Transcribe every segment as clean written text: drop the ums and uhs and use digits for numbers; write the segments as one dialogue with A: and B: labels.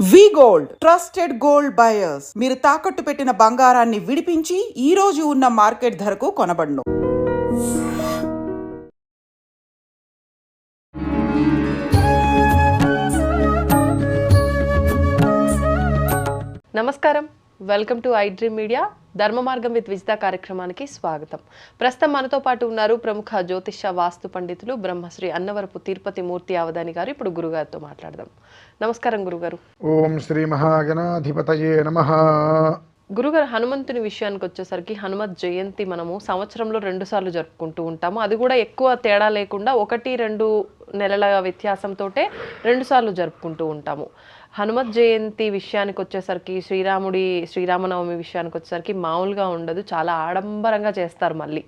A: వి gold trusted gold buyers. మీరు తాకట్టు పెట్టిన బంగారాన్ని విడిపించి ఈ రోజు ఉన్న మార్కెట్ ధరకు కొనబడును.
B: నమస్కారం, welcome to I dream media. ధర్మ మార్గం విత్ విజిత కార్యక్రమానికి స్వాగతం. ప్రస్తుతం మనతో పాటు ఉన్నారు ప్రముఖ జ్యోతిష వాస్తు పండితులు బ్రహ్మశ్రీ అన్నవరపు తిరుపతి మూర్తి అవధాని గారు. ఇప్పుడు గురుగారితో మాట్లాడదాం. నమస్కారం గురుగారు.
C: ఓం శ్రీ మహాగణాధిపతయే నమః.
B: గురుగారు, హనుమంతుని విషయానికి వచ్చేసరికి హనుమత్ జయంతి మనము సంవత్సరంలో 2 సార్లు జరుపుకుంటూ ఉంటాము. అది కూడా ఎక్కువ తేడా లేకుండా 1-2 నెలల వ్యత్యాసంతో 2 సార్లు జరుపుకుంటూ ఉంటాము. హనుమత్ జయంతి విషయానికి వచ్చేసరికి శ్రీరామనవమి విషయానికి వచ్చేసరికి మామూలుగా ఉండదు, చాలా ఆడంబరంగా చేస్తారు. మళ్ళీ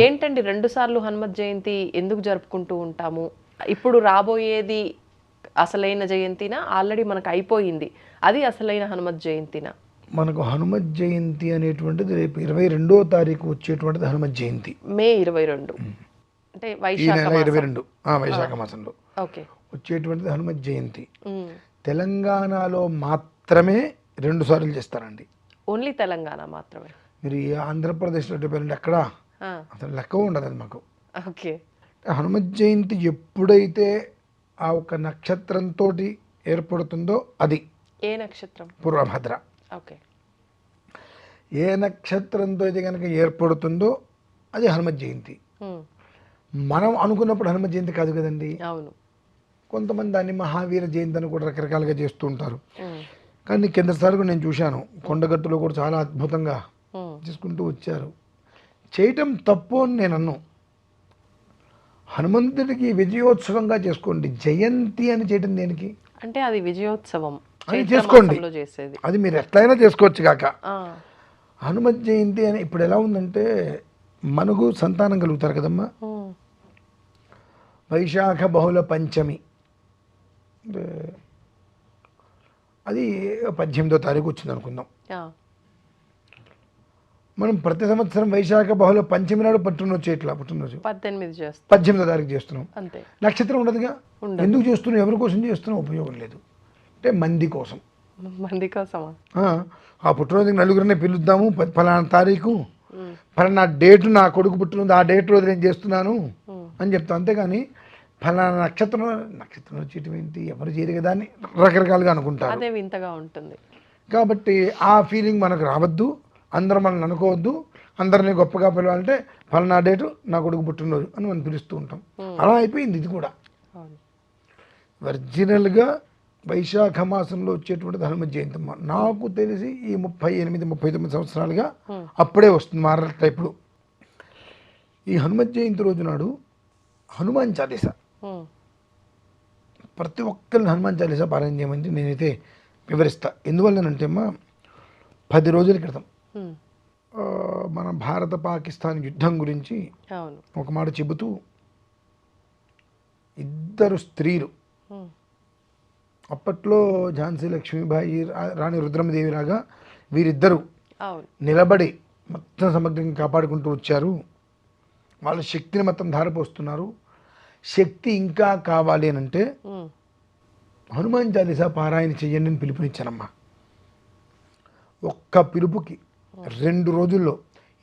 B: ఏంటండి 2 సార్లు హనుమత్ జయంతి ఎందుకు జరుపుకుంటూ ఉంటాము? ఇప్పుడు రాబోయేది అసలైన జయంతినా, ఆల్రెడీ మనకు అయిపోయింది అది అసలైన హనుమత్ జయంతినా?
C: మనకు హనుమత్ జయంతి అనేటువంటిది రేపు 22వ తారీఖు వచ్చేటువంటిది హనుమత్ జయంతి.
B: మే 22 అంటే వైశాఖ
C: 22 వైశాఖ మాసంలో వచ్చేటువంటిది హనుమత్ జయంతి. తెలంగాణలో మాత్రమే 2 సార్లు చేస్తారండి.
B: ఓన్లీ తెలంగాణ మాత్రమే?
C: మీరు ఆంధ్రప్రదేశ్లో పేరండి ఎక్కడ అసలు లెక్క ఉండదు అది మాకు.
B: ఓకే.
C: హనుమత్ జయంతి ఎప్పుడైతే ఆ ఒక నక్షత్రంతో ఏర్పడుతుందో అది
B: ఏ నక్షత్రం?
C: పూర్వభద్ర.
B: ఓకే.
C: ఏ నక్షత్రంతో అయితే కనుక ఏర్పడుతుందో అది హనుమత్ జయంతి. మనం అనుకున్నప్పుడు హనుమత్ జయంతి కాదు కదండి.
B: అవును.
C: కొంతమంది దాన్ని మహావీర జయంతి అని కూడా రకరకాలుగా చేస్తూ ఉంటారు. కానీ కిందసారి నేను చూశాను, కొండగట్టులో కూడా చాలా అద్భుతంగా చేసుకుంటూ వచ్చారు. చేయటం తప్పు అని నేను అన్ను. హనుమంతుడికి విజయోత్సవంగా చేసుకోండి, జయంతి అని చేయటం దేనికి
B: అంటే? అది విజయోత్సవం
C: అని చేసుకోండి, అది మీరు ఎట్లయినా చేసుకోవచ్చు కాక. హనుమత్ జయంతి అని ఇప్పుడు ఎలా ఉందంటే, మనకు సంతానం కలుగుతారు కదమ్మా, వైశాఖ బహుళ పంచమి అది 18వ తారీఖు వచ్చింది అనుకుందాం. మనం ప్రతి సంవత్సరం వైశాఖ బహుళ పంచమి నాడు పుట్టినరోజు 18వ తారీఖు చేస్తున్నాం. నక్షత్రం ఉండదుగా, ఎందుకు చేస్తున్నాం? ఎవరి కోసం చేస్తున్నాం? ఉపయోగం లేదు. అంటే మంది కోసం. ఆ పుట్టినరోజుకి నలుగురినే పిలుద్దాము, ఫలానా తారీఖు ఫలానా డేటు నా కొడుకు పుట్టినరోజు, ఆ డేట్ రోజు నేను చేస్తున్నాను అని చెప్తాం. అంతేగాని ఫలానా నక్షత్రం వచ్చేయటం ఏంటి, ఎవరు చేయరు కదా అని రకరకాలుగా అనుకుంటారు.
B: అదే వింతగా ఉంటుంది.
C: కాబట్టి ఆ ఫీలింగ్ మనకు రావద్దు, అందరం మనల్ని అనుకోవద్దు. అందరినీ గొప్పగా పిలవాలంటే ఫలానా డేటు నా కొడుకు పుట్టినరోజు అని మనం పిలుస్తూ ఉంటాం. అలా అయిపోయింది ఇది కూడా. ఒరిజినల్గా వైశాఖ మాసంలో వచ్చేటువంటిది హనుమత్ జయంతి. నాకు తెలిసి ఈ 38-39 సంవత్సరాలుగా అప్పుడే వస్తుంది, మారట. ఇప్పుడు ఈ హనుమత్ జయంతి రోజు నాడు హనుమాన్ చాలీసా, ప్రతి ఒక్కరిని హనుమాన్ చాలీసా పారాయణ చేయమని నేనైతే వివరిస్తా. ఎందువల్లనంటే అమ్మా, 10 రోజుల క్రితం మన భారత పాకిస్తాన్ యుద్ధం గురించి ఒక మాట చెబుతూ, 2 స్త్రీలు, అప్పట్లో ఝాన్సీ లక్ష్మీబాయి, రాణి రుద్రమదేవి లాగా వీరిద్దరూ నిలబడి మొత్తం సమగ్రంగా కాపాడుకుంటూ వచ్చారు. వాళ్ళ శక్తిని మొత్తం ధారపోస్తున్నారు. శక్తి ఇంకా కావాలి అని అంటే హనుమాన్ చాలీసా పారాయణ చెయ్యండి అని పిలుపునిచ్చానమ్మా. ఒక్క పిలుపుకి 2 రోజుల్లో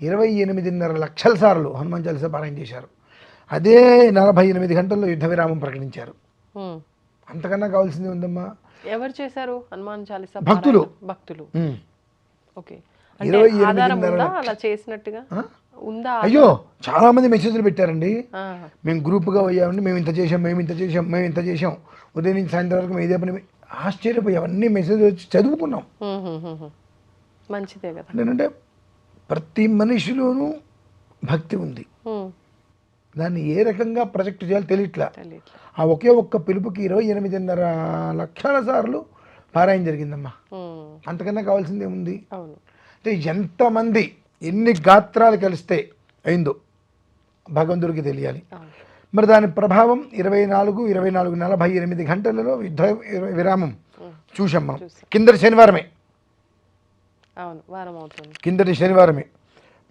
C: 28.5 లక్షల సార్లు హనుమాన్ చాలీసా పారాయణ చేశారు. అదే 48 గంటల్లో యుద్ధ విరామం ప్రకటించారు. అంతకన్నా కావాల్సింది ఉందమ్మా.
B: ఎవరు చేశారు హనుమాన్ చాలీసా?
C: భక్తులు.
B: ఓకే.
C: 28.5
B: చేసినట్టుగా ఉందా?
C: అయ్యో, చాలా మంది మెసేజ్లు పెట్టారండి. మేము గ్రూప్గా పోయామండి, మేము ఇంత చేసాం, ఉదయం నుంచి సాయంత్రం వరకు మేము ఇదే పని. ఆశ్చర్యపోయి అవన్నీ మెసేజ్ వచ్చి చదువుకున్నాం.
B: మంచిదే కదా.
C: ఏంటంటే ప్రతి మనిషిలోనూ భక్తి ఉంది, దాన్ని ఏ రకంగా ప్రొజెక్ట్ చేయాలో తెలియట్లా. ఆ ఒకే ఒక్క పిలుపుకి 28.5 లక్షల సార్లు పారాయణ జరిగిందమ్మా. అంతకన్నా కావాల్సింది ఏముంది? అంటే ఎంతమంది, ఎన్ని గాత్రాలు కలిస్తే అయిందో భగవంతుడికి తెలియాలి. మరి దాని ప్రభావం 24-48 గంటలలో యుద్ధ విరామం చూసాం మనం. కిందటి శనివారమే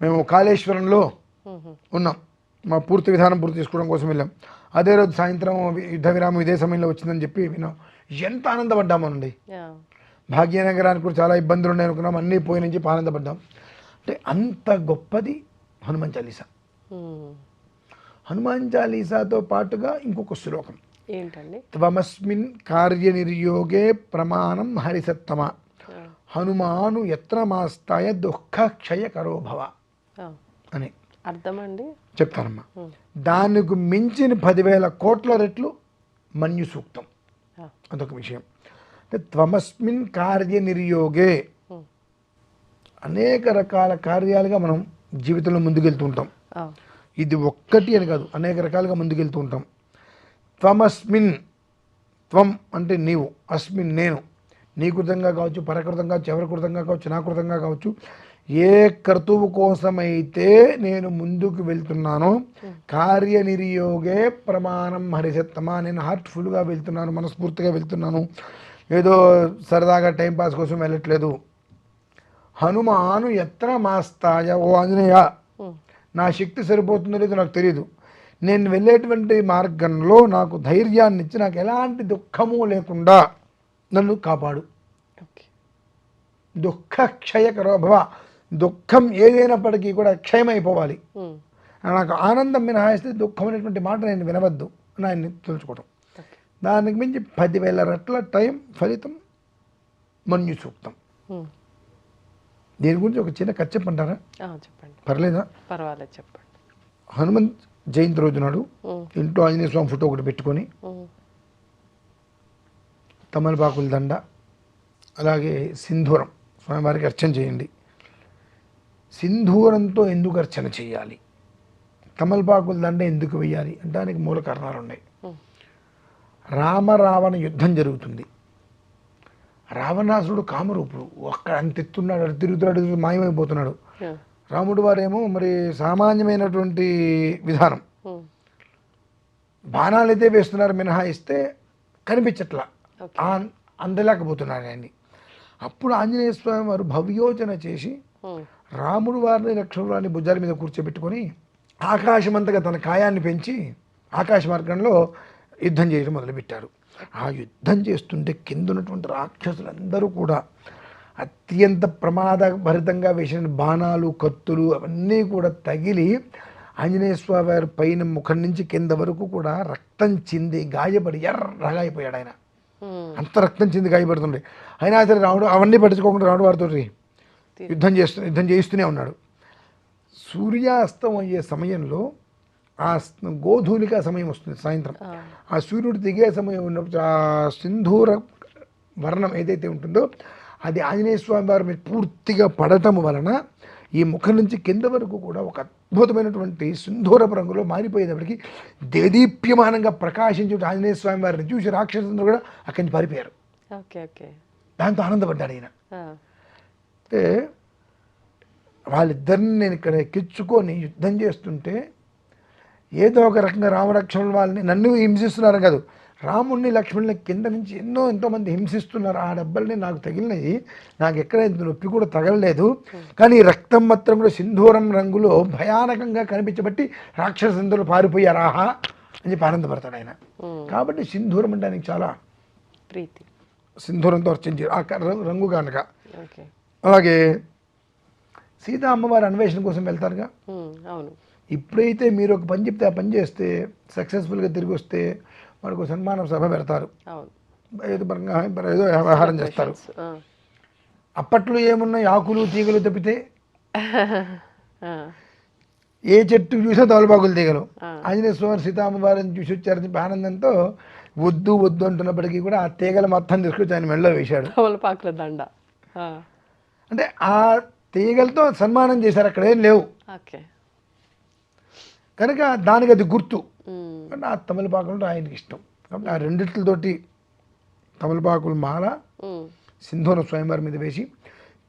C: మేము కాళేశ్వరంలో ఉన్నాం. మా పూర్తి విధానం పూర్తి చేసుకోవడం కోసం వెళ్ళాం. అదే రోజు సాయంత్రం యుద్ధ విరామం ఇదే సమయంలో వచ్చిందని చెప్పి విన్నాం. ఎంత ఆనందపడ్డామోనండి. భాగ్యనగరానికి కూడా చాలా ఇబ్బందులు ఉన్నాయి అనుకున్నాం, అన్నీ పోయి నుంచి ఆనందపడ్డాం. అంటే అంత గొప్పది హనుమాన్ చాలీసా. హనుమాన్ చాలీసాతో పాటుగా ఇంకొక శ్లోకం
B: ఏంటండి?
C: త్వమస్మిన్ కార్యనిర్యోగే ప్రమాణం హరిసత్తమ హనుమాను యత్నమాస్తాయ దుఃఖ క్షయకరో భవ అని
B: అర్థమండి
C: చెప్తానమ్మా. దానికి మించిన 10,000 కోట్ల రెట్లు మన్యు సూక్తం. అదొక విషయం. అంటే త్వమస్మిన్ కార్యనిర్యోగే అనేక రకాల కార్యాలుగా మనం జీవితంలో ముందుకెళ్తూ ఉంటాం. ఇది ఒక్కటి అని కాదు, అనేక రకాలుగా ముందుకెళ్తూ ఉంటాం. త్వమస్మిన్, త్వం అంటే నీవు, అస్మిన్ నేను, నీ కృతంగా కావచ్చు, పరకృతంగా కావచ్చు, ఎవరి కృతంగా కావచ్చు, నా కృతంగా కావచ్చు, ఏ కర్తువు కోసమైతే నేను ముందుకు వెళ్తున్నానో కార్యనిర్యోగే ప్రమాణం హరిసత్తమ, నేను హార్ట్ఫుల్గా వెళ్తున్నాను, మనస్ఫూర్తిగా వెళ్తున్నాను, ఏదో సరదాగా టైంపాస్ కోసం వెళ్ళట్లేదు. హనుమాను ఎత్ర మాస్తాయ, ఓ ఆంజనేయ నా శక్తి సరిపోతుందో లేదో నాకు తెలియదు, నేను వెళ్ళేటువంటి మార్గంలో నాకు ధైర్యాన్ని ఇచ్చి నాకు ఎలాంటి దుఃఖము లేకుండా నన్ను కాపాడు. దుఃఖ క్షయకరో భవ, దుఃఖం ఏదైనప్పటికీ కూడా క్షయమైపోవాలి. నాకు ఆనందం మినహాయిస్తే దుఃఖం అనేటువంటి మాట నేను వినవద్దు అని ఆయన్ని తెలుసుకోవటం. దానికి మించి 10,000 రెట్ల టైం ఫలితం మన్యు సూక్తం. దీని గురించి ఒక చిన్న కథ చెప్పంటారా?
B: చెప్పండి.
C: పర్లేదా?
B: పర్వాలేదు, చెప్పండి.
C: హనుమంత్ జయంతి రోజు నాడు ఇంట్లో ఆంజనేయ స్వామి ఫోటో ఒకటి పెట్టుకొని తమలపాకుల దండ అలాగే సింధూరం స్వామివారికి అర్చన చేయండి. సింధూరంతో ఎందుకు అర్చన చేయాలి, తమలపాకుల దండ ఎందుకు వేయాలి అంటే దానికి మూల కారణాలు ఉన్నాయి. రామరావణ యుద్ధం జరుగుతుంది. రావణాసురుడు కామరూపుడు, ఒక్కడ అంత ఎత్తున్నాడు, అటు తిరుగుతున్నాడు, మాయమైపోతున్నాడు. రాముడు వారేమో మరి సామాన్యమైనటువంటి విధానం, బాణాలు అయితే వేస్తున్నారు మినహాయిస్తే కనిపించట్లా, అందలేకపోతున్నారు ఆయన్ని. అప్పుడు ఆంజనేయ స్వామి వారు భవ్యోచన చేసి రాముడు వారిని లక్ష్మణుని భుజాల మీద కూర్చోబెట్టుకొని ఆకాశమంతగా తన కాయాన్ని పెంచి ఆకాశ మార్గంలో యుద్ధం చేయడం మొదలుపెట్టారు. ఆ యుద్ధం చేస్తుంటే కింద ఉన్నటువంటి రాక్షసులందరూ కూడా అత్యంత ప్రమాదభరితంగా వేసిన బాణాలు, కత్తులు అవన్నీ కూడా తగిలి ఆంజనేయ స్వామి వారి పైన ముఖం నుంచి కింద వరకు కూడా రక్తం చింది గాయపడి ఎర్రగా అయిపోయాడు ఆయన. అంత రక్తం చింది గాయపడుతుండే. అయినా సరే రాముడు అవన్నీ పట్టించుకోకుండా రాముడు వారితో యుద్ధం చేయిస్తూనే ఉన్నాడు. సూర్యాస్తం అయ్యే సమయంలో ఆ గోధూలిక సమయం వస్తుంది సాయంత్రం, ఆ సూర్యుడు దిగే సమయం ఉన్నప్పుడు ఆ సింధూర వర్ణం ఏదైతే ఉంటుందో అది ఆంజనేయ స్వామి వారి మీద పూర్తిగా పడటం వలన ఈ ముఖం నుంచి కింద వరకు కూడా ఒక అద్భుతమైనటువంటి సింధూరపు రంగులో మారిపోయేటప్పటికి దేదీప్యమానంగా ప్రకాశించే ఆంజనేయ స్వామి వారిని చూసి రాక్షసులందరూ కూడా అక్కడి నుంచి పారిపోయారు. దాంతో ఆనందపడ్డాడు ఆయన. అంటే వాళ్ళిద్దరిని నేను ఇక్కడ ఎక్కించుకొని యుద్ధం చేస్తుంటే ఏదో ఒక రకంగా రామలక్ష్మణుల వాళ్ళని నన్ను హింసిస్తున్నారు కాదు, రాముడిని లక్ష్మణుని కింద నుంచి ఎంతోమంది హింసిస్తున్నారు. ఆ డబ్బల్ని నాకు తగిలినవి, నాకు ఎక్కడ ఇంత నొప్పి కూడా తగలలేదు, కానీ రక్తం మాత్రం కూడా సింధూరం రంగులో భయానకంగా కనిపించబట్టి రాక్షసులందరూ పారిపోయారు ఆహా అని చెప్పి ఆనందపడతాడు ఆయన. కాబట్టి సింధూరం అంటే ఆయనకి చాలా
B: ప్రీతి.
C: సింధూరంతో అర్చించారు ఆ రంగు కనుక. అలాగే సీతా అమ్మవారి అన్వేషణ కోసం వెళ్తారుగా,
B: అవును.
C: ఇప్పుడైతే మీరు ఒక పని చెప్తే ఆ పని చేస్తే సక్సెస్ఫుల్గా తిరిగి వస్తే మనకు సన్మానం సభ పెడతారు, ఏదో వ్యవహారం చేస్తారు. అప్పట్లో ఏమున్నాయి, ఆకులు తీగలు తప్పితే ఏ చెట్టు చూసినా తమలపాకులు తీగలు. ఆంజనేయ స్వామి సీతామ్మవారిని చూసి వచ్చారని ఆనందంతో వద్దు వద్దు అంటున్నప్పటికీ కూడా ఆ తీగలు మొత్తం తీసుకొచ్చి ఆయన మెడలో వేశాడు,
B: తమలపాకుల దండ.
C: అంటే ఆ తీగలతో సన్మానం చేశారు, అక్కడ ఏం లేవు కనుక దానికి అది గుర్తు. అంటే ఆ తమలపాకులు ఆయనకి ఇష్టం కాబట్టి ఆ రెండిట్లతోటి తమలపాకులు మాల సింధూర స్వయంవరం మీద వేసి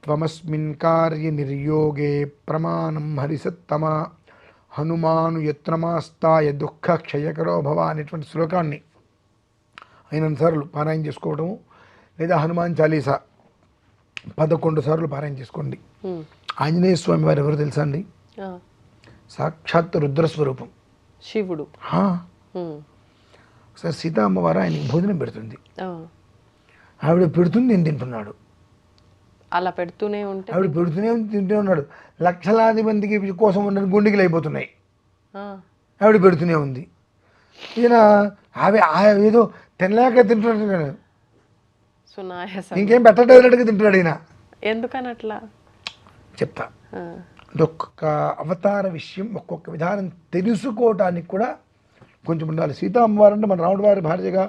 C: త్వమస్మిన్ కార్య నిర్యోగే ప్రమాణం హరిసత్తమ హనుమాను యత్నమాస్తాయ దుఃఖ క్షయకరో భవ అనేటువంటి శ్లోకాన్ని అయినంత సార్లు పారాయణ చేసుకోవడము, లేదా హనుమాన్ చాలీసా 11 సార్లు పారాయణ చేసుకోండి. ఆంజనేయ స్వామి వారు ఎవరు తెలుసా అండి? సాక్షాత్ రుద్రస్వరూపం
B: శివుడు.
C: సార్ సీతా అమ్మవారు ఆయనకి భోజనం పెడుతుంది, ఆవిడ పెడుతుంది నేను తింటున్నాడు.
B: అలా పెడుతూనే ఉంటే
C: ఆవిడ పెడుతూనే ఉంది, తింటూనే ఉన్నాడు. లక్షలాది మందికి కోసం ఉన్న గుండెలు అయిపోతున్నాయి.
B: ఆ,
C: ఆవిడ పెడుతూనే ఉంది. ఈయన ఏదో తినలేక తింటున్నాడు కదా,
B: సునాయాసం.
C: ఇంకేం పెట్టలేనట్టుగా తింటున్నాడు ఈయన.
B: ఎందుకని అట్లా?
C: చెప్తా.
B: ఆ,
C: ఒక్కొక్క అవతార విషయం ఒక్కొక్క విధానం తెలుసుకోవటానికి కూడా కొంచెం ఉండాలి. సీతా అమ్మవారు అంటే మన రాముడి వారి భార్యగా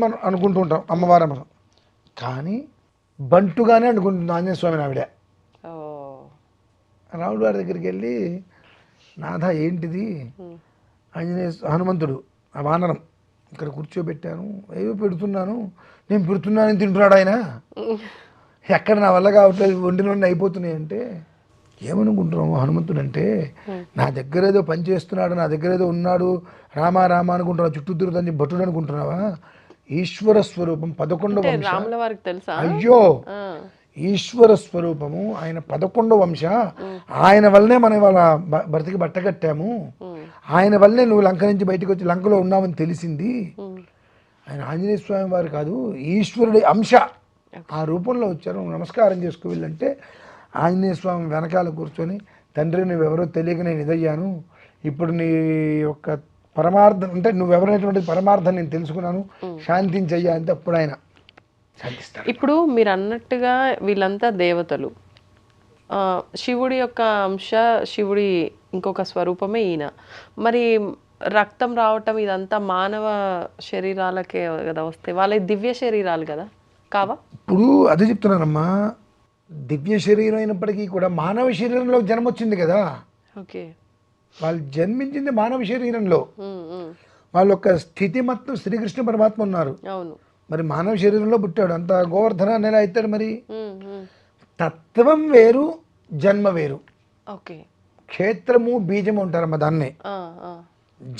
C: మనం అనుకుంటూ ఉంటాం, అమ్మవారు మనం. కానీ బంటుగానే అనుకుంటుంది ఆంజనేయ స్వామిని ఆవిడ.
B: ఓ,
C: రాముడి వారి దగ్గరికి వెళ్ళి, నాథ ఏంటిది, హనుమంతుడు ఆ వానరం ఇక్కడ కూర్చోబెట్టాను, ఏవో పెడుతున్నాను, నేను పెడుతున్నానని తింటున్నాడు ఆయన, ఎక్కడ నా వల్ల కావట్లేదు, వండిన అయిపోతున్నాయి అంటే. ఏమనుకుంటున్నాము హనుమంతుడు అంటే, నా దగ్గర ఏదో పని చేస్తున్నాడు, నా దగ్గర ఏదో ఉన్నాడు, రామా రామ అనుకుంటున్నావు, చుట్టూ తిరుగుతాన్ని భటుడు అనుకుంటున్నావా? ఈశ్వర స్వరూపం 11వ వంశ.
B: రాముల వారికి తెలుసా?
C: అయ్యో,
B: ఆ,
C: ఈశ్వర స్వరూపము ఆయన 11వ వంశ. ఆయన వల్లనే మనం ఇవాళ భర్తకి బట్ట కట్టాము, ఆయన వల్లనే నువ్వు లంక నుంచి బయటకు వచ్చి లంకలో ఉన్నామని తెలిసింది. ఆయన ఆంజనేయ స్వామి వారు కాదు, ఈశ్వరుడి అంశ, ఆ రూపంలో వచ్చారు, నమస్కారం చేసుకో వెళ్ళంటే ఆంజనేయ స్వామి వెనకాల కూర్చొని, తండ్రి నువ్వెవరో తెలియక నేను ఇదయ్యాను, ఇప్పుడు నీ యొక్క పరమార్థం అంటే నువ్వెవరైనటువంటి పరమార్థం నేను తెలుసుకున్నాను, శాంతించయ్యా అంటే అప్పుడు ఆయన శాంతిస్తాడు.
B: ఇప్పుడు మీరు అన్నట్టుగా వీళ్ళంతా దేవతలు, శివుడి యొక్క అంశ, శివుడి ఇంకొక స్వరూపమే ఈయన. మరి రక్తం రావటం ఇదంతా మానవ శరీరాలకే కదా వస్తాయి, వాళ్ళ దివ్య శరీరాలు కదా కావా?
C: ఇప్పుడు అదే చెప్తున్నానమ్మా, దివ్య శరీరం అయినప్పటికీ కూడా మానవ శరీరంలో జన్మ వచ్చింది కదా.
B: ఓకే,
C: వాళ్ళు జన్మించింది మానవ శరీరంలో, వాళ్ళ యొక్క స్థితి మొత్తం శ్రీకృష్ణ పరమాత్మ ఉన్నారు.
B: అవును,
C: మరి మానవ శరీరంలో పుట్టాడు, అంత గోవర్ధన నెల అవుతాడు. మరి తత్వం వేరు, జన్మ వేరు.
B: ఓకే,
C: క్షేత్రము బీజము ఉంటారమ్మా దాన్నే.
B: ఆ, ఆ,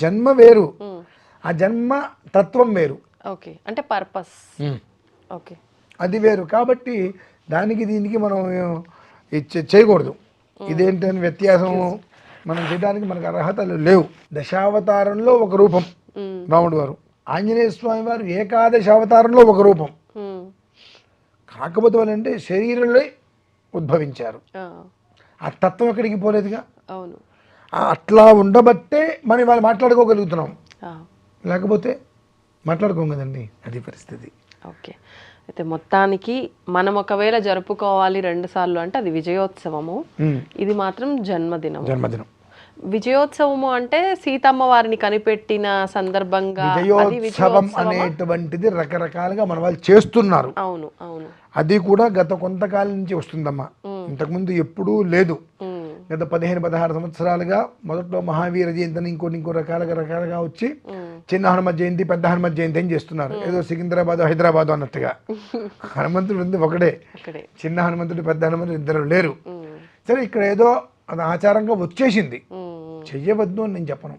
C: జన్మ వేరు, ఆ జన్మ తత్వం వేరు.
B: ఓకే, అంటే పర్పస్. ఓకే,
C: అది వేరు. కాబట్టి దానికి దీనికి మనం చేయకూడదు. ఇదేంటని వ్యత్యాసం మనం చేయడానికి మనకు అర్హతలు లేవు. దశావతారంలో ఒక రూపం రాముడు వారు, ఆంజనేయ స్వామి వారు ఏకాదశ అవతారంలో ఒక రూపం. కాకపోతే వాళ్ళంటే శరీరంలో ఉద్భవించారు, ఆ తత్వం ఎక్కడికి పోలేదుగా.
B: అవును,
C: అట్లా ఉండబట్టే మనం వాళ్ళు మాట్లాడుకోగలుగుతున్నాం, లేకపోతే మాట్లాడుకోం కదండి, అది పరిస్థితి.
B: ఓకే, అయితే మొత్తానికి మనం ఒకవేళ జరుపుకోవాలి 2 సార్లు అంటే అది విజయోత్సవము, ఇది మాత్రం జన్మదినం. విజయోత్సవము అంటే సీతమ్మ వారిని కనిపెట్టిన సందర్భంగా
C: విజయోత్సవం అనేటువంటిది రకరకాలుగా మన వాళ్ళు చేస్తున్నారు.
B: అవును, అవును,
C: అది కూడా గత కొంతకాలం నుంచి వస్తుందమ్మా, ఇంతకుముందు ఎప్పుడూ లేదు. గత 15-16 సంవత్సరాలుగా మొదట్లో మహావీర జయంతి అని ఇంకో రకాలుగా వచ్చి చిన్న హనుమత్ జయంతి, పెద్ద హనుమత్ జయంతి అని చేస్తున్నారు. ఏదో సికింద్రాబాద్ హైదరాబాద్ అన్నట్టుగా. హనుమంతుడు ఉంది ఒకడే, చిన్న హనుమంతుడు పెద్ద హనుమంతుడు ఇద్దరు లేరు. సరే, ఇక్కడ ఏదో అది ఆచారంగా వచ్చేసింది, చెయ్యవద్దు అని నేను చెప్పను.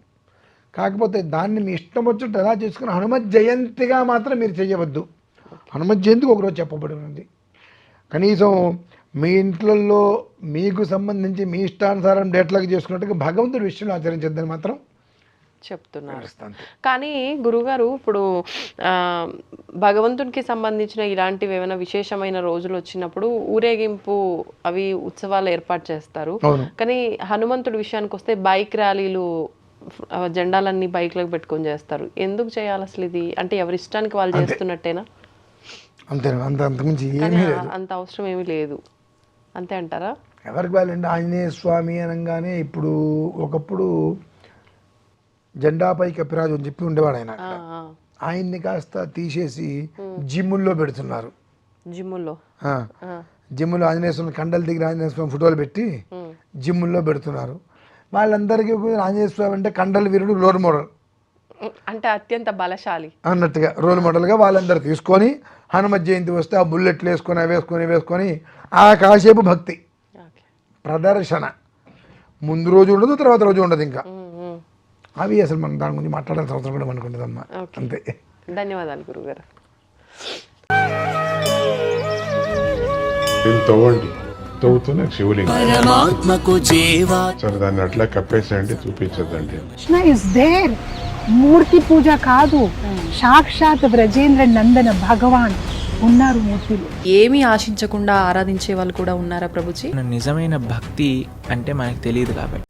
C: కాకపోతే దాన్ని మీ ఇష్టం వచ్చినట్టు ఎలా చేసుకుని హనుమత్ జయంతిగా మాత్రం మీరు చెయ్యవద్దు. హనుమత్ జయంతికి ఒకరోజు చెప్పబడి ఉంది. కనీసం మీ ఇంట్లలో మీకు సంబంధించి మీ ఇష్టానుసారం డేట్లకు చేసుకున్నట్టుగా భగవంతుడి విషయంలో ఆచరించద్దని మాత్రం
B: చెప్తున్నారు. కానీ గురుగారు, ఇప్పుడు భగవంతునికి సంబంధించిన ఇలాంటివి ఏమైనా విశేషమైన రోజులు వచ్చినప్పుడు ఊరేగింపు అవి ఉత్సవాలు ఏర్పాటు చేస్తారు. కానీ హనుమంతుడి విషయానికి వస్తే బైక్ ర్యాలీలు, జెండాలన్నీ బైక్లకు పెట్టుకొని చేస్తారు. ఎందుకు చేయాలి అసలు ఇది? అంటే ఎవరి ఇష్టానికి వాళ్ళు చేస్తున్నట్టేనా? అంత అవసరం ఏమీ లేదు అంతే అంటారా?
C: ఎవరికి వాళ్ళండి, ఆంజనేయ స్వామి అనగానే ఇప్పుడు ఒకప్పుడు జెండాపై కపిరాజు అని చెప్పి ఉండేవాడు ఆయన. ఆయన్ని కాస్త తీసేసి జిమ్ముల్లో పెడుతున్నారు. జిమ్ముల్లో ఆంజనేయ స్వామి కండలు దిగిన ఆంజనేయ స్వామి ఫోటోలు పెట్టి జిమ్ముల్లో పెడుతున్నారు. వాళ్ళందరికీ ఆంజనేయ స్వామి అంటే కండల వీరుడు, రోల్ మోడల్,
B: అంటే అత్యంత బలశాలి
C: అన్నట్టుగా రోల్ మోడల్గా వాళ్ళందరూ తీసుకొని హనుమత్ జయంతి వస్తే ఆ బుల్లెట్లు వేసుకొని ఆ కాసేపు భక్తి ప్రదర్శన, ముందు రోజు ఉండదు, తర్వాత రోజు ఉండదు. ఇంకా అవి అసలు మనం దాని గురించి మాట్లాడాల్సిన అవసరం కూడా మనకు ఉండదమ్మా. అంతే.
B: ధన్యవాదాలు గురుగారు.
D: తవ్వుతూనే శివలింగం సరే, దాన్ని అట్లా కప్పేసేయండి, చూపించదండి.
E: కృష్ణ ఇస్ దేర్, మూర్తి పూజ కాదు, సాక్షాత్ బ్రజేంద్ర నందన భగవాన్ ఉన్నారు మూర్తులు.
F: ఏమీ ఆశించకుండా ఆరాధించే వాళ్ళు కూడా ఉన్నారా ప్రభుజీ?
G: నిజమైన భక్తి అంటే మనకు తెలియదు కాబట్టి